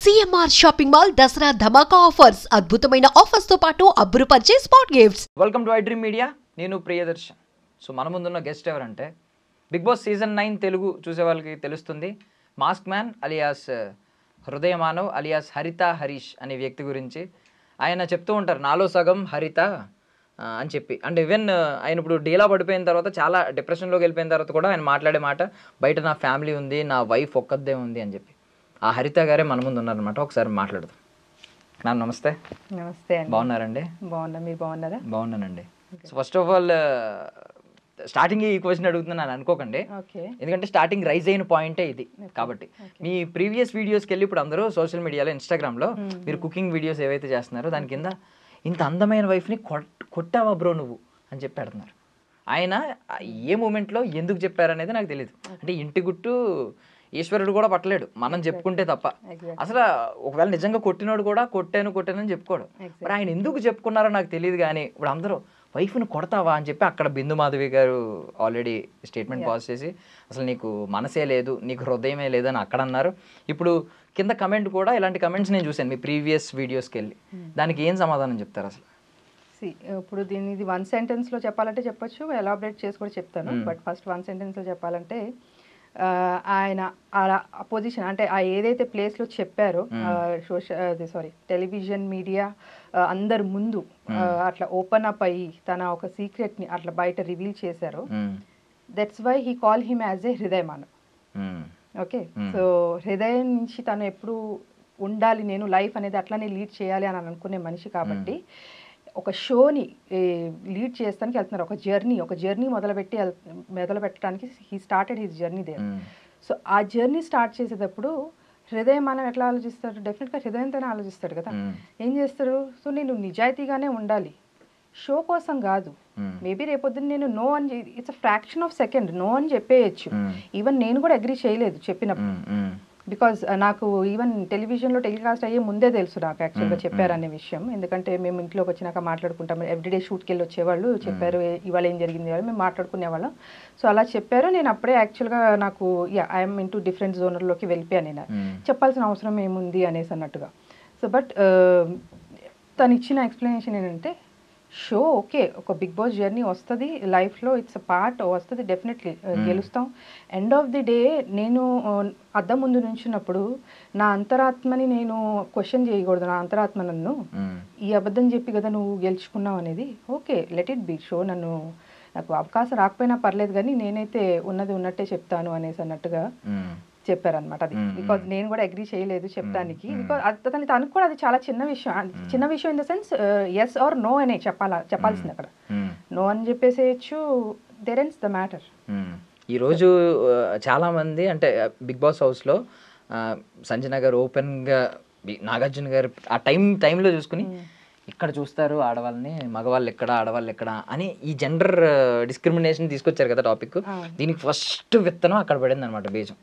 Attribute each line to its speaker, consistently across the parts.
Speaker 1: CMR shopping mall Dasara ధమాకా offers అద్భుతమైన offers తో పాటు అబ్బురుపరిచే spot gifts.
Speaker 2: Welcome to iDream media. నేను ప్రియదర్శన్. సో మన ముందున్న గెస్ట్ ఎవరంటే బిగ్ బాస్ సీజన్ 9 తెలుగు చూసే వాళ్ళకి తెలుస్తుంది. మాస్క్ మ్యాన్ అలియాస్ హృదయ మానవ్ అలియాస్ హరిత హరీష్ అనే వ్యక్తి గురించి ఆయన చెప్తూ ఉంటారు, నాలో సగం హరిత అని చెప్పి. అండ్ ఈవెన్ ఆయన ఇప్పుడు డీలా పడిపోయిన తర్వాత, చాలా డిప్రెషన్లోకి వెళ్ళిపోయిన తర్వాత కూడా ఆయన మాట్లాడే మాట, బయట నా ఫ్యామిలీ ఉంది, నా వైఫ్ ఒక్కదే ఉంది అని చెప్పి. ఆ హరిత గారే మన ముందు ఉన్నారనమాట. ఒకసారి మాట్లాడదాం. మ్యామ్ నమస్తే.
Speaker 3: నమస్తే అండి.
Speaker 2: బాగున్నారండి?
Speaker 3: బాగున్నా, మీరు బాగున్నారా?
Speaker 2: బాగున్నానండి. So first of all starting ఈ క్వశ్చన్ అడుగుతున్నాను అనుకోకండి, ఎందుకంటే స్టార్టింగ్ రైజ్ అయిన పాయింటే ఇది. కాబట్టి మీ ప్రీవియస్ వీడియోస్కి వెళ్ళి ఇప్పుడు అందరూ సోషల్ మీడియాలో, ఇన్స్టాగ్రామ్లో మీరు కుకింగ్ వీడియోస్ ఏవైతే చేస్తున్నారో దాని కింద ఇంత అందమైన వైఫ్ని కొట్టావా బ్రో నువ్వు అని చెప్పి పెడుతున్నారు. ఆయన ఏ మూమెంట్లో ఎందుకు చెప్పారనేది నాకు తెలియదు. అంటే ఇంటి గుట్టు ఈశ్వరుడు కూడా పట్టలేడు, మనం చెప్పుకుంటే తప్ప. అసలు ఒకవేళ నిజంగా కొట్టినోడు కూడా కొట్టానని చెప్పుకోడు. మరి ఆయన ఎందుకు చెప్పుకున్నారో నాకు తెలియదు. కానీ ఇప్పుడు అందరూ వైఫ్ను కొడతావా అని చెప్పి అక్కడ బిందు మాధవి గారు ఆల్రెడీ స్టేట్మెంట్ పాస్ చేసి, అసలు నీకు మనసే లేదు, నీకు హృదయమే లేదు అని అక్కడ అన్నారు. ఇప్పుడు కింద కమెంట్ కూడా ఇలాంటి కమెంట్స్ నేను చూశాను మీ ప్రీవియస్ వీడియోస్కి వెళ్ళి. దానికి ఏం సమాధానం చెప్తారు అసలు?
Speaker 3: ఇప్పుడు దీన్ని ఇది 1 సెంటెన్స్లో చెప్పాలంటే చెప్పొచ్చు, ఎలాబరేట్ చేసి కూడా చెప్తాను. బట్ ఫస్ట్ 1 సెంటెన్స్లో చెప్పాలంటే, ఆయన ఆ పొజిషన్ అంటే ఆ ఏదైతే ప్లేస్లో చెప్పారో, టెలివిజన్ మీడియా అందరు ముందు అట్లా ఓపెన్ అప్ అయ్యి తన ఒక సీక్రెట్ని అట్లా బయట రివీల్ చేశారో, that's why he call him as a హృదయ మానవ్. ఓకే, సో హృదయం నుంచి తను ఎప్పుడు ఉండాలి, నేను లైఫ్ అనేది అట్లానే లీడ్ చేయాలి అని అనుకునే మనిషి కాబట్టి ఒక షోని లీడ్ చేస్తానికి వెళ్తున్నారు. ఒక జర్నీ మొదలు పెట్టడానికి he started his journey there. So ఆ జర్నీ స్టార్ట్ చేసేటప్పుడు హృదయం మనం ఎట్లా ఆలోచిస్తాడు? డెఫినెట్గా హృదయంతోనే ఆలోచిస్తాడు కదా. ఏం చేస్తాడు? సో నేను నిజాయితీగానే ఉండాలి, షో కోసం కాదు. మేబీ రేపొద్దున నేను నో అని, it's a fraction of second no అని చెప్పేయచ్చు. ఈవెన్ నేను కూడా అగ్రీ చేయలేదు చెప్పినప్పుడు, బికాజ్ నాకు ఈవెన్ టెలివిజన్లో టెలికాస్ట్ అయ్యే ముందే తెలుసు నాకు యాక్చువల్గా చెప్పారనే విషయం. ఎందుకంటే మేము ఇంట్లోకి వచ్చినాక మాట్లాడుకుంటాం, ఎవ్రీడే షూట్కి వెళ్ళి వచ్చేవాళ్ళు, చెప్పారు ఇవాళ ఏం జరిగింది వాళ్ళు, మేము మాట్లాడుకునేవాళ్ళం. సో అలా చెప్పారు. నేను అప్పుడే యాక్చువల్గా నాకు ఐఎమ్ ఇంటూ డిఫరెంట్ జోనర్లోకి వెళ్ళిపోయాను. నేను చెప్పాల్సిన అవసరం ఏముంది అనేసి అన్నట్టుగా. సో బట్ తను ఇచ్చిన ఎక్స్ప్లెనేషన్ ఏంటంటే, షో ఓకే, ఒక బిగ్ బాస్ జర్నీ వస్తుంది లైఫ్లో, ఇట్స్ అ పార్ట్ వస్తుంది, డెఫినెట్లీ గెలుస్తాం. ఎండ్ ఆఫ్ ది డే నేను అద్దం ముందు నుంచున్నప్పుడు నా అంతరాత్మని నేను క్వశ్చన్ చేయకూడదు. నా అంతరాత్మ నన్ను ఈ అబద్ధం చెప్పి కదా నువ్వు గెలుచుకున్నావు అనేది. Okay, let it be show. నాకు అవకాశం రాకపోయినా పర్లేదు, కానీ నేనైతే ఉన్నది ఉన్నట్టే చెప్తాను అనేసి అన్నట్టుగా చెప్పారనమాట. అది బికాజ్ నేను కూడా అగ్రీ చేయలేదు చెప్పడానికి. బికాజ్ తనకు కూడా అది చాలా చిన్న విషయం in the sense yes or no అనే చెప్పాల్సింది. అక్కడ నో అని చెప్పేసేయచ్చు, దేర్ ఎండ్స్ ద మ్యాటర్.
Speaker 2: ఈరోజు చాలామంది అంటే బిగ్ బాస్ హౌస్లో సంజన గారు ఓపెన్గా, నాగార్జున గారు ఆ టైంలో చూసుకుని ఇక్కడ చూస్తారు ఆడవాళ్ళని, మగవాళ్ళు ఎక్కడ ఆడవాళ్ళు ఎక్కడ అని ఈ జెండర్ డిస్క్రిమినేషన్ తీసుకొచ్చారు కదా టాపిక్. దీనికి ఫస్ట్ విత్తనం అక్కడ పడింది అనమాట, బీజం.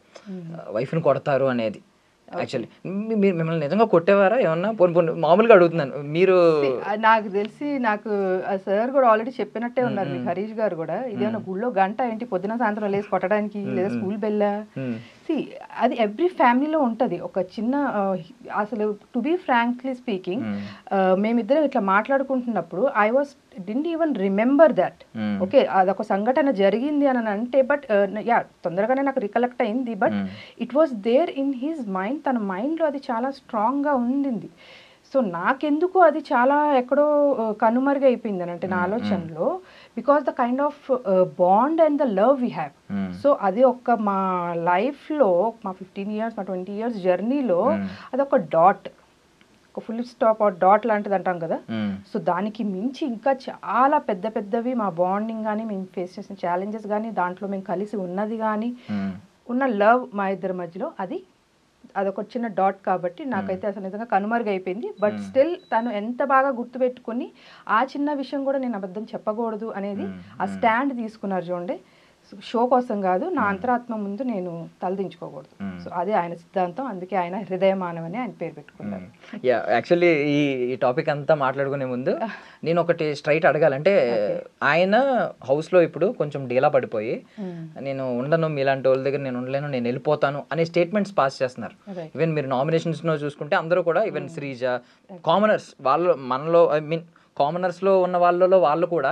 Speaker 2: వైఫ్ని కొడతారు అనేది. యాక్చువల్లీ మిమ్మల్ని నిజంగా కొట్టేవారా ఏమన్నా? మామూలుగా అడుగుతున్నాను. మీరు
Speaker 3: నాకు తెలిసి సార్ కూడా ఆల్రెడీ చెప్పినట్టే ఉన్నారు మీకు, హరీష్ గారు కూడా. ఇదేమన్నా గుళ్ళో గంట ఏంటి పొద్దున సాయంత్రం లేసి కొట్టడానికి, లేదా స్కూల్ బెల్లా? అది ఎవ్రీ ఫ్యామిలీలో ఉంటుంది ఒక చిన్న, అసలు టు బీ ఫ్రాంక్లీ స్పీకింగ్, మేమిద్దరం ఇట్లా మాట్లాడుకుంటున్నప్పుడు I didn't even remember that. Okay, అదొక సంఘటన జరిగింది అని అంటే, బట్ తొందరగానే నాకు రికలెక్ట్ అయింది. But it was there in his mind, తన మైండ్లో అది చాలా స్ట్రాంగ్గా ఉండింది. సో నాకెందుకు అది చాలా ఎక్కడో కనుమరుగు అయిపోయింది అని అంటే నా ఆలోచనలో, because the kind of bond and the love we have. So అది మా లైఫ్లో, మా 15 years, మా 20 years జర్నీలో అదొక డాట్, ఒక ఫుల్ స్టాప్ ఆర్ డాట్ లాంటిది అంటాం కదా. సో దానికి మించి ఇంకా చాలా పెద్దవి మా బాండింగ్ కానీ, మేము ఫేస్ చేసిన ఛాలెంజెస్ కానీ, దాంట్లో మేము కలిసి ఉన్నది కానీ, ఉన్న లవ్ మా ఇద్దరి మధ్యలో, అదొక చిన్న డాట్. కాబట్టి నాకైతే అసలు నిజంగా కనుమరుగు అయిపోయింది. బట్ స్టిల్ తను ఎంత బాగా గుర్తుపెట్టుకుని ఆ చిన్న విషయం కూడా నేను అబద్ధం చెప్పకూడదు అనేది ఆ స్టాండ్ తీసుకున్నారు చూడండి. షో కోసం కాదు, నా అంతరాత్మ ముందు నేను తలదించుకోకూడదు. సో అదే ఆయన సిద్ధాంతం, అందుకే ఆయన హృదయమానం అని ఆయన పేరు పెట్టుకున్నారు.
Speaker 2: యాక్చువల్లీ ఈ టాపిక్ అంతా మాట్లాడుకునే ముందు నేను ఒకటి స్ట్రైట్ అడగాలంటే, ఆయన హౌస్లో ఇప్పుడు కొంచెం డీలా పడిపోయి నేను ఉండను, మీలాంటి వాళ్ళ దగ్గర నేను ఉండలేను, నేను వెళ్ళిపోతాను అనే స్టేట్మెంట్స్ పాస్ చేస్తున్నారు. ఈవెన్ మీరు నామినేషన్స్లో చూసుకుంటే అందరూ కూడా, ఈవెన్ శ్రీజ, కామనర్స్ వాళ్ళు మనలో, ఐ మీన్ కామనర్స్లో ఉన్న వాళ్ళలో వాళ్ళు కూడా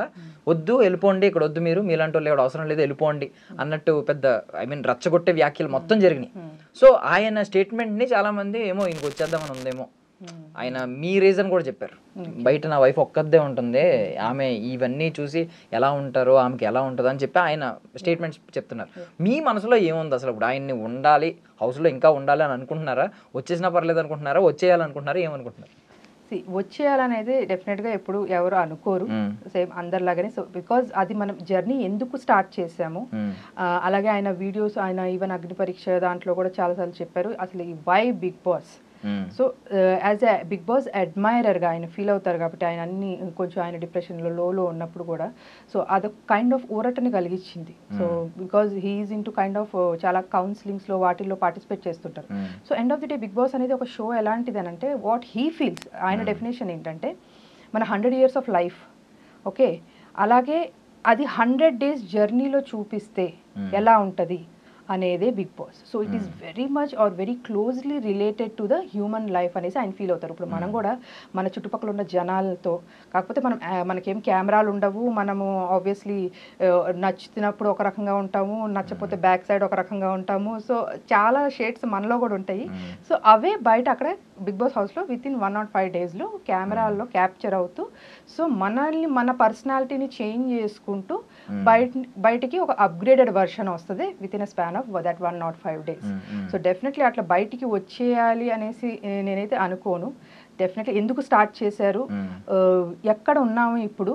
Speaker 2: వద్దు వెళ్ళిపోండి, ఇక్కడ వద్దు, మీరు మీలాంటి వాళ్ళు ఇక్కడ అవసరం లేదు వెళ్ళిపోండి అన్నట్టు పెద్ద ఐ మీన్ రచ్చగొట్టే వ్యాఖ్యలు మొత్తం జరిగినాయి. సో ఆయన స్టేట్మెంట్ని చాలామంది ఏమో ఇంక వచ్చేద్దామని ఉందేమో, ఆయన మీ రీజన్ కూడా చెప్పారు, బయట నా వైఫ్ ఒక్కదే ఉంటుంది, ఆమె ఇవన్నీ చూసి ఎలా ఉంటారో ఆమెకి ఎలా ఉంటుందో అని చెప్పి ఆయన స్టేట్మెంట్స్ చెప్తున్నారు. మీ మనసులో ఏముంది అసలు? ఇప్పుడు ఆయన్ని ఉండాలి, హౌస్లో ఇంకా ఉండాలి అని అనుకుంటున్నారా, వచ్చేసినా పర్లేదు అనుకుంటున్నారా, వచ్చేయాలనుకుంటున్నారా, ఏమనుకుంటున్నారు?
Speaker 3: వచ్చేయాలనేది డెఫినెట్గా ఎప్పుడు ఎవరు అనుకోరు, సేమ్ అందరిలాగానే. సో బికాజ్ అది మనం జర్నీ ఎందుకు స్టార్ట్ చేసాము, అలాగే ఆయన వీడియోస్, ఆయన ఈవెన్ అగ్ని పరీక్ష దాంట్లో కూడా చాలాసార్లు చెప్పారు అసలు ఈ why Bigg boss. So as a Bigg Boss అడ్మైరర్గా ఆయన ఫీల్ అవుతారు కాబట్టి, ఆయన అన్ని కొంచెం ఆయన డిప్రెషన్లో లోలో ఉన్నప్పుడు కూడా, సో అదొక కైండ్ ఆఫ్ ఊరటని కలిగించింది. So because he is in to kind of చాలా కౌన్సిలింగ్స్లో వాటిల్లో పార్టిసిపేట్ చేస్తుంటారు. So end of the day Bigg Boss అనేది ఒక షో ఎలాంటిది అని అంటే, వాట్ హీ ఫీల్స్, ఆయన డెఫినేషన్ ఏంటంటే మన 100 years ఆఫ్ లైఫ్, ఓకే, అలాగే అది 100 days జర్నీలో చూపిస్తే ఎలా ఉంటుంది అనేదే Bigg boss. So it is very much or very closely related to the human life అనేసి ఆయన ఫీల్ అవుతారు. ఇప్పుడు మనం కూడా మన చుట్టుపక్కల ఉన్న జనాలతో, కాకపోతే మనకేం కెమెరాలు ఉండవు, మనము ఆబ్వియస్లీ నచ్చుతున్నప్పుడు ఒక రకంగా ఉంటాము, నచ్చకపోతే బ్యాక్ సైడ్ ఒక రకంగా ఉంటాము. సో చాలా షేడ్స్ మనలో కూడా ఉంటాయి. సో అవే బయట అక్కడ బిగ్ బాస్ హౌస్లో విత్ ఇన్ 105 daysలో కెమెరాల్లో క్యాప్చర్ అవుతూ, సో మనల్ని మన పర్సనాలిటీని చేంజ్ చేసుకుంటూ బయటికి ఒక అప్గ్రేడెడ్ వర్షన్ వస్తుంది with in a span of that 105 days. So definitely అట్లా బయటికి వచ్చేయాలి అనేసి నేనైతే అనుకోను. డెఫినెట్లీ ఎందుకు స్టార్ట్ చేశారు, ఎక్కడ ఉన్నాము ఇప్పుడు,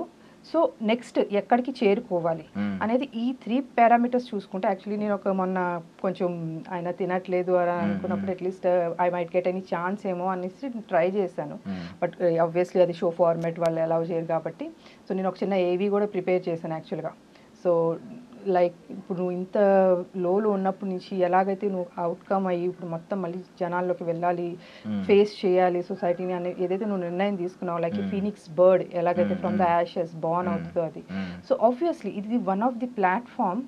Speaker 3: సో నెక్స్ట్ ఎక్కడికి చేరుకోవాలి అనేది ఈ 3 పారామీటర్స్ చూసుకుంటే, యాక్చువల్లీ నేను మొన్న కొంచెం ఆయన తినట్లేదు అని అనుకున్నప్పుడు at least I might get any chance ఏమో అనేసి ట్రై చేశాను. బట్ ఆబ్వియస్లీ అది షో ఫార్మాట్ వాళ్ళు అలౌ చేయరు కాబట్టి, సో నేను ఒక చిన్న ఏవీ కూడా ప్రిపేర్ చేశాను యాక్చువల్గా. సో లైక్ ఇప్పుడు నువ్వు ఇంత లోలో ఉన్నప్పటి నుంచి ఎలాగైతే నువ్వు అవుట్కమ్ అయ్యి ఇప్పుడు మొత్తం మళ్ళీ జనాల్లోకి వెళ్ళాలి, ఫేస్ చేయాలి సొసైటీని అని ఏదైతే నువ్వు నిర్ణయం తీసుకున్నావు, లైక్ ఫీనిక్స్ బర్డ్ ఎలాగైతే ఫ్రమ్ ద యాషెస్ బోర్న్ అవుతుందో అది. సో ఆబ్వియస్లీ ఇది వన్ ఆఫ్ ది ప్లాట్ఫామ్.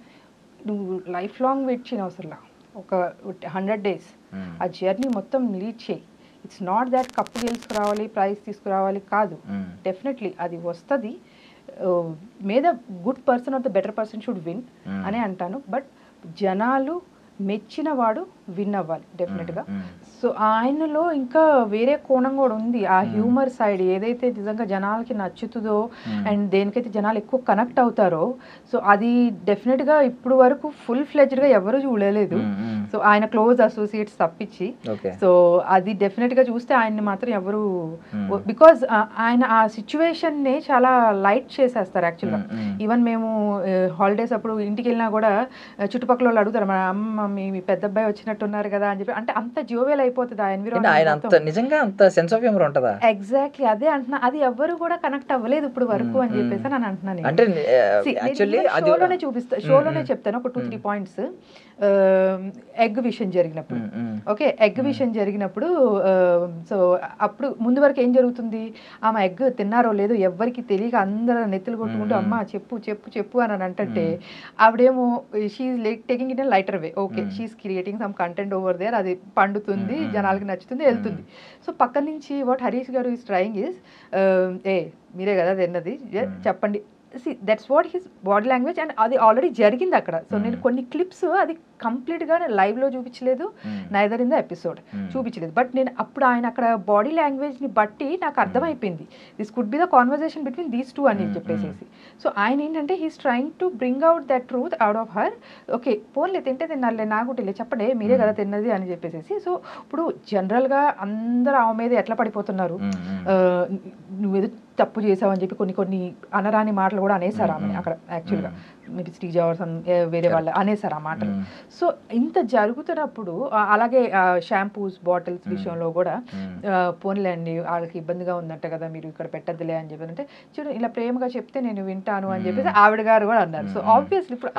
Speaker 3: నువ్వు లైఫ్ లాంగ్ వెయిట్ చేయని అవసరంలా, ఒక 100 days ఆ జర్నీ మొత్తం లీడ్ చేయి. ఇట్స్ నాట్ దాట్ కప్పు గెలుచుకురావాలి, ప్రైజ్ తీసుకురావాలి కాదు, డెఫినెట్లీ అది వస్తుంది. May the good person or the better person should win అని అంటాను. బట్ జనాలు మెచ్చిన వాడు విన్ అవ్వాలి డెఫినెట్గా. సో ఆయనలో ఇంకా వేరే కోణం కూడా ఉంది, ఆ హ్యూమర్ సైడ్ ఏదైతే నిజంగా జనాలకి నచ్చుతుందో అండ్ దేనికైతే జనాలు ఎక్కువ కనెక్ట్ అవుతారో, సో అది డెఫినెట్గా ఇప్పుడు వరకు ఫుల్ ఫ్లెడ్జ్డ్గా ఎవరు చూడలేదు. సో ఆయన క్లోజ్ అసోసియేట్స్ తప్పించి, సో అది డెఫినెట్గా చూస్తే ఆయన్ని మాత్రం ఎవరు, బికాజ్ ఆయన ఆ సిచ్యువేషన్ని చాలా లైట్ చేసేస్తారు యాక్చువల్గా. ఈవెన్ మేము హాలిడేస్ అప్పుడు ఇంటికి వెళ్ళినా కూడా చుట్టుపక్కల వాళ్ళు అడుగుతారు, మా అమ్మ మీ పెద్ద అబ్బాయి వచ్చినట్టున్నారు కదా అని చెప్పి, అంటే అంత జోవెల్ అయిపోతుంది ఆ ఎన్విరాన్మెంట్. ఎగ్జాక్ట్లీ అదే అంటున్నా, అది ఎవరు కూడా కనెక్ట్ అవ్వలేదు ఇప్పుడు వరకు అని చెప్పేసి నేను అంటున్నాను. షోలోనే చూపిస్తా, షోలోనే చెప్తాను ఒక 2-3 points. ఎగ్ విషయం జరిగినప్పుడు, ఓకే, ఎగ్ విషయం జరిగినప్పుడు, సో అప్పుడు ముందు వరకు ఏం జరుగుతుంది, ఆమె ఎగ్ తిన్నారో లేదో ఎవరికి తెలియక అందరూ నెత్తులు కొట్టుకుంటూ అమ్మ చెప్పు చెప్పు చెప్పు అని అంటే, ఆవిడేమో she's taking it in lighter way, okay she's creating some content over there, అది పండుతుంది, జనాలకి నచ్చుతుంది, వెళ్తుంది. సో పక్క నుంచి వాట్ హరీష్ గారు ఈస్ ట్రయింగ్ ఈస్, మీరే కదా తిన్నది చెప్పండి. That's what his body language, and అది ఆల్రెడీ జరిగింది అక్కడ. సో నేను కొన్ని క్లిప్స్ అది కంప్లీట్గా లైవ్లో చూపించలేదు, నైదర్ ఇన్ ద ఎపిసోడ్ చూపించలేదు, బట్ నేను అప్పుడు ఆయన అక్కడ బాడీ లాంగ్వేజ్ని బట్టి నాకు అర్థమైపోయింది this could be the conversation between these two అని చెప్పేసి. సో ఆయన ఏంటంటే he's trying to bring out that truth out of her. Okay పోన్లే తింటే తిన్నారులే, నాకు తెలియదు చెప్పండి మీరే కదా తిన్నది అని చెప్పేసి. సో ఇప్పుడు జనరల్గా అందరూ ఆమె మీద ఎట్లా పడిపోతున్నారు, నువ్వేదో తప్పు చేసావని చెప్పి కొన్ని అనరాని మాటలు కూడా అనేసారు ఆమె అక్కడ యాక్చువల్గా మేబీ శ్రీజ వేరే వాళ్ళు అనేసారు ఆ మాటలు. సో ఇంత జరుగుతున్నప్పుడు అలాగే షాంపూస్ బాటిల్స్ విషయంలో కూడా పోన్లేండి వాళ్ళకి ఇబ్బందిగా ఉందంట కదా మీరు ఇక్కడ పెట్టద్దులే అని చెప్పి అంటే చూడు ఇలా ప్రేమగా చెప్తే నేను వింటాను అని చెప్పేసి ఆవిడ గారు కూడా అన్నారు. సో ఆబ్వియస్లీ ఇప్పుడు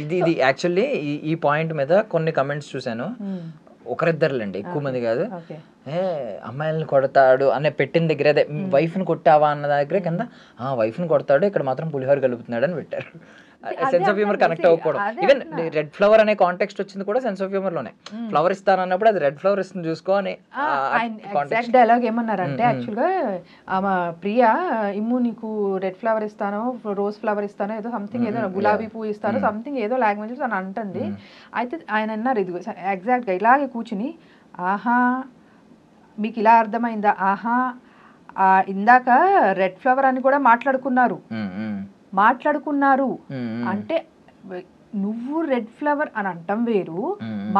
Speaker 2: ఇది యాక్చువల్లీ ఈ పాయింట్ మీద కొన్ని కమెంట్స్ చూసాను, ఒకరిద్దరులేండి, ఎక్కువ మంది కాదు. అమ్మాయిలను కొడతాడు అనే పెట్టిన దగ్గర అదే వైఫ్ని కొట్టావా అన్న దగ్గర కింద వైఫ్ని కొడతాడు, ఇక్కడ మాత్రం పులిహోర కలుపుతున్నాడు అని పెట్టారు. సెన్స్ ఆఫ్ హ్యూమర్ కనెక్ట్ అవ్వకూడదు. ఈవెన్ రెడ్ ఫ్లవర్ అనే కాంటెక్స్ట్ వచ్చింది కూడా సెన్స్ ఆఫ్ హ్యూమర్ లోనే. ఫ్లవర్ ఇస్తాను అన్నప్పుడు అది రెడ్ ఫ్లవర్ ఇస్తుంది చూసుకో అని
Speaker 3: డైలాగ్ ఏమన్నారంటే యాక్చువల్గా ఆమె ప్రియా ఇమ్ము నీకు రెడ్ ఫ్లవర్ ఇస్తాను, రోజ్ ఫ్లవర్ ఇస్తాను, ఏదో సంథింగ్ ఏదో గులాబీ పువ్వు ఇస్తాను సంథింగ్ ఏదో లాంగ్వేజ్ అని అంటుంది. అయితే ఆయన అన్నారు ఇది ఎగ్జాక్ట్గా ఇలాగే కూర్చుని ఆహా మీకు ఇలా అర్థమైందా, ఆహా ఇందాక రెడ్ ఫ్లవర్ అని కూడా మాట్లాడుకున్నారు అంటే నువ్వు రెడ్ ఫ్లవర్ అని అంటాం వేరు,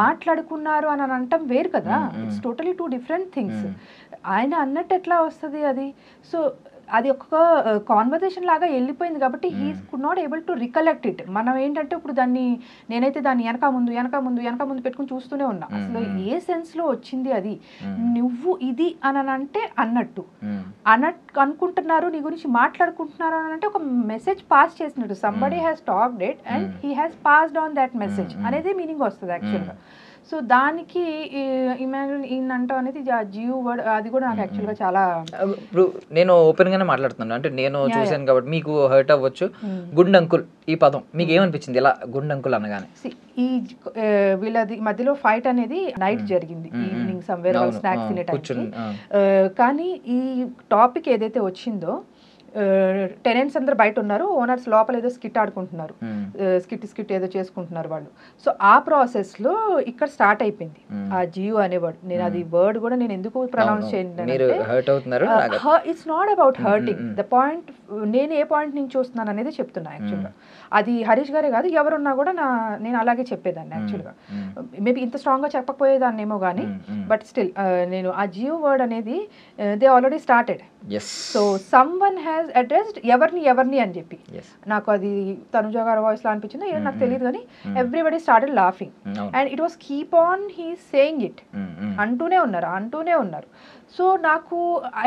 Speaker 3: మాట్లాడుకున్నారు అని అంటాం వేరు కదా. It's totally 2 different things. ఆయన అన్నట్టు ఎట్లా వస్తుంది అది? సో అది ఒక కాన్వర్సేషన్ లాగా వెళ్ళిపోయింది కాబట్టి he could not able to recollect it. మనం ఏంటంటే ఇప్పుడు నేనైతే దాన్ని వెనక ముందు పెట్టుకుని చూస్తూనే ఉన్నా. అసలు ఏ సెన్స్ లో వచ్చింది అది? నువ్వు ఇది అని అంటే అన్నట్టు అనుకుంటున్నారు, నీ గురించి మాట్లాడుకుంటున్నారు అని అంటే ఒక మెసేజ్ పాస్ చేసినట్టు. Somebody has talked it and he has passed on that message అనేది మీనింగ్ వస్తుంది యాక్చువల్గా. సో దానికి ఇమాన్యుల్ ఈయన అంటాం అనేది జియో వర్డ్ అది కూడా నాకు యాక్చువల్గా చాలా.
Speaker 2: ఇప్పుడు నేను ఓపెన్ గానే మాట్లాడుతున్నాను, అంటే నేను చూసాను కాబట్టి మీకు హర్ట్ అవ్వచ్చు. గుండ్ అంకుల్ ఈ పదం మీకు ఏమనిపించింది ఇలా గుండ్ అంకుల్ అనగానే?
Speaker 3: ఈ వీళ్ళది మధ్యలో ఫైట్ అనేది నైట్ జరిగింది, ఈవినింగ్ సమ్వేర్ స్నాక్స్ తినే టైంకి. కానీ ఈ టాపిక్ ఏదైతే వచ్చిందో టెనెంట్స్ అందరు బయట ఉన్నారు, ఓనర్స్ లోపల ఏదో స్కిట్ ఆడుకుంటున్నారు, స్కిట్ ఏదో చేసుకుంటున్నారు వాళ్ళు. సో ఆ ప్రాసెస్ లో ఇక్కడ స్టార్ట్ అయిపోయింది ఆ జియో అనే వర్డ్. నేను అది వర్డ్ కూడా నేను ఎందుకు ప్రొనౌన్స్ చేయండి, it's not about hurting the point. నేను ఏ పాయింట్ నుంచి చూస్తున్నాను అనేది చెప్తున్నా యాక్చువల్గా. అది హరీష్ గారే కాదు ఎవరున్నా కూడా నేను అలాగే చెప్పేదాన్ని యాక్చువల్గా. మేబీ ఇంత స్ట్రాంగ్ గా చెప్పకపోయేదాన్ని ఏమో కానీ బట్ స్టిల్ నేను ఆ జియో వర్డ్ అనేది they already started. So some one has addressed ఎవరిని అని చెప్పి. నాకు అది తనుజ గారి వాయిస్ లో అనిపించింది ఏదో నాకు తెలియదు కానీ everybody started laughing and it was keep on he saying it అంటూనే ఉన్నారు. సో నాకు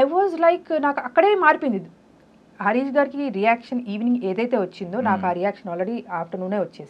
Speaker 3: ఐ వాజ్ లైక్ నాకు అక్కడే మారిపోయింది. హరీష్ గారికి రియాక్షన్ ఈవినింగ్ ఏదైతే వచ్చిందో నాకు ఆ రియాక్షన్ ఆల్రెడీ ఆఫ్టర్నూనే వచ్చేసి